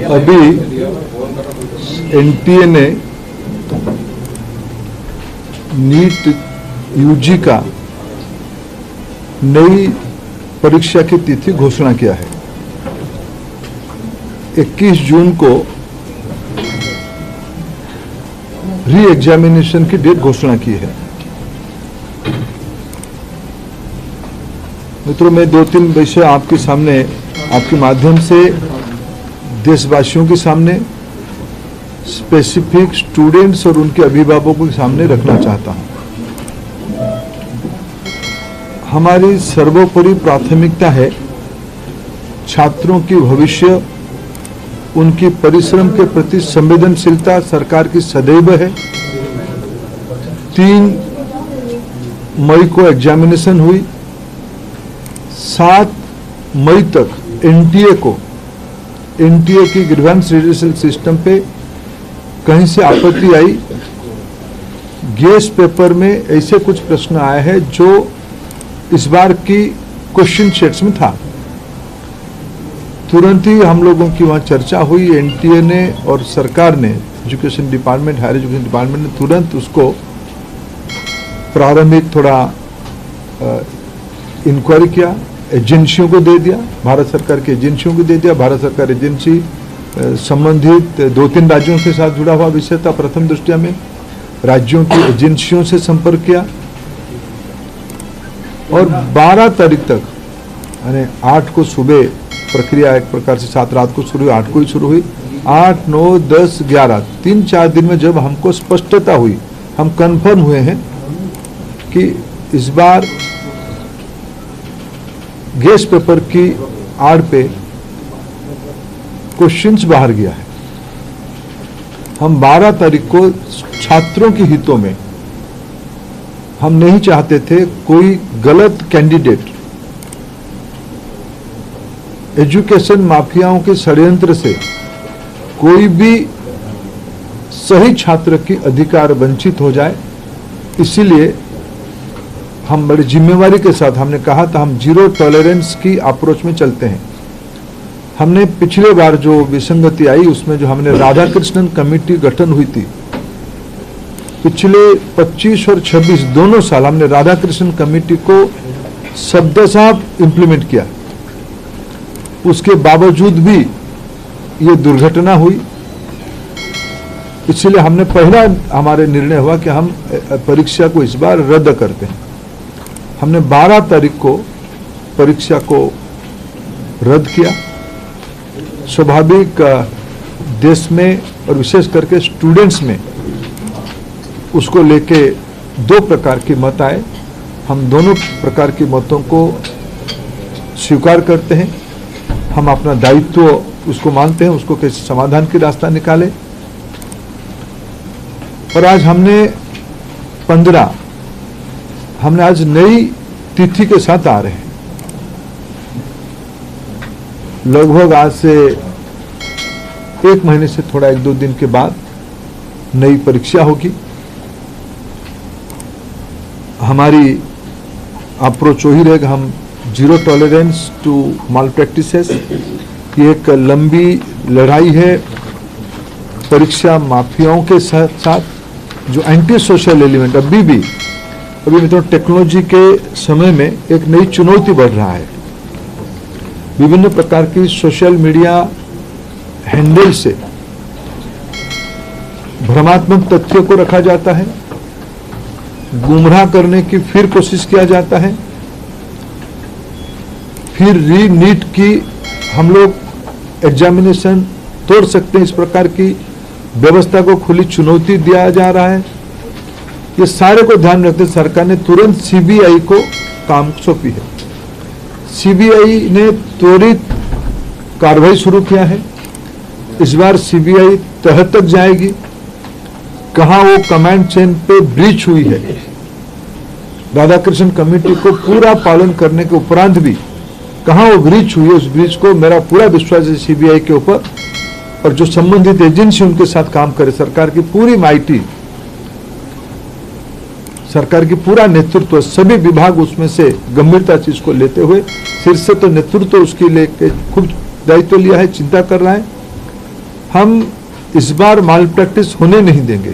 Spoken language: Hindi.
अभी एनटीए ने नीट यूजी का नई परीक्षा की तिथि घोषणा किया है। 21 जून को री एग्जामिनेशन की डेट घोषणा की है। मित्रों, मैं 2-3 विषय आपके सामने, आपके माध्यम से देशवासियों के सामने, स्पेसिफिक स्टूडेंट्स और उनके अभिभावकों के सामने रखना चाहता हूं। हमारी सर्वोपरि प्राथमिकता है छात्रों की भविष्य, उनकी परिश्रम के प्रति संवेदनशीलता सरकार की सदैव है। 3 मई को एग्जामिनेशन हुई। 7 मई तक एनटीए की ग्रीवेंस रिड्यूसल सिस्टम पे कहीं से आपत्ति आई। गेस्ट पेपर में ऐसे कुछ प्रश्न आए हैं जो इस बार की क्वेश्चन सेट्स में था। तुरंत ही हम लोगों की वहां चर्चा हुई। एनटीए ने और सरकार ने, education department, higher education department ने तुरंत उसको प्रारंभिक थोड़ा इंक्वायरी किया, एजेंसियों को दे दिया, भारत सरकार की एजेंसियों को दे दिया। भारत सरकार एजेंसी संबंधित 2-3 राज्यों के साथ जुड़ा हुआ विषय था। प्रथम दृष्टया में राज्यों की एजेंसियों से संपर्क किया और 12 तारीख तक, यानी 8 को सुबह प्रक्रिया एक प्रकार से 7 रात को शुरू हुई, 8 को ही शुरू हुई। 8, 9, 10, 11 3-4 दिन में जब हमको स्पष्टता हुई, हम कंफर्म हुए हैं कि इस बार गेस्ट पेपर की आड़ पे क्वेश्चंस बाहर गया है। हम 12 तारीख को छात्रों के हितों में हम नहीं चाहते थे कोई गलत कैंडिडेट एजुकेशन माफियाओं के षड्यंत्र से कोई भी सही छात्र की अधिकार वंचित हो जाए। इसीलिए हम बड़ी जिम्मेवारी के साथ हमने कहा था हम जीरो टॉलरेंस की अप्रोच में चलते हैं। हमने पिछले बार जो विसंगति आई उसमें जो हमने राधाकृष्णन कमेटी गठन हुई थी, पिछले 25 और 26 दोनों साल हमने राधाकृष्णन कमेटी को शब्दशः इंप्लीमेंट किया। उसके बावजूद भी ये दुर्घटना हुई। इसलिए हमने पहला हमारे निर्णय हुआ कि हम परीक्षा को इस बार रद्द करते हैं। हमने 12 तारीख को परीक्षा को रद्द किया। स्वाभाविक देश में और विशेष करके स्टूडेंट्स में उसको लेके 2 प्रकार के मत आए। हम दोनों प्रकार के मतों को स्वीकार करते हैं। हम अपना दायित्व उसको मानते हैं, उसको कैसे समाधान की रास्ता निकाले। और आज हमने 15 हमने आज नई तिथि के साथ आ रहे हैं। लगभग आज से 1 महीने से थोड़ा 1-2 दिन के बाद नई परीक्षा होगी। हमारी अप्रोच वही रहेगा, हम zero tolerance to malpractices. ये एक लंबी लड़ाई है परीक्षा माफियाओं के साथ जो एंटी सोशल एलिमेंट अभी मित्रों टेक्नोलॉजी के समय में एक नई चुनौती बढ़ रहा है। विभिन्न प्रकार की सोशल मीडिया हैंडल से भ्रमात्मक तथ्यों को रखा जाता है, गुमराह करने की फिर कोशिश किया जाता है। फिर री नीट की हम लोग एग्जामिनेशन तोड़ सकते हैं, इस प्रकार की व्यवस्था को खुली चुनौती दिया जा रहा है। ये सारे को ध्यान रखते सरकार ने तुरंत सीबीआई को काम सौंपी है। सीबीआई ने त्वरित कार्रवाई शुरू किया है। इस बार सीबीआई तह तक जाएगी, कहां वो कमांड चेन पे ब्रीच हुई है। राधाकृष्णन कमेटी को पूरा पालन करने के उपरांत भी कहां वो ब्रीच हुई है, उस ब्रीच को मेरा पूरा विश्वास है सीबीआई के ऊपर और जो संबंधित एजेंसी उनके साथ काम करे। सरकार की पूरी माइटी, सरकार की पूरा नेतृत्व, सभी विभाग उसमें से गंभीरता से इसको लेते हुए शीर्ष तो नेतृत्व उसके लेके खूब दायित्व लिया है, चिंता कर रहा है। हम इस बार माल प्रैक्टिस होने नहीं देंगे।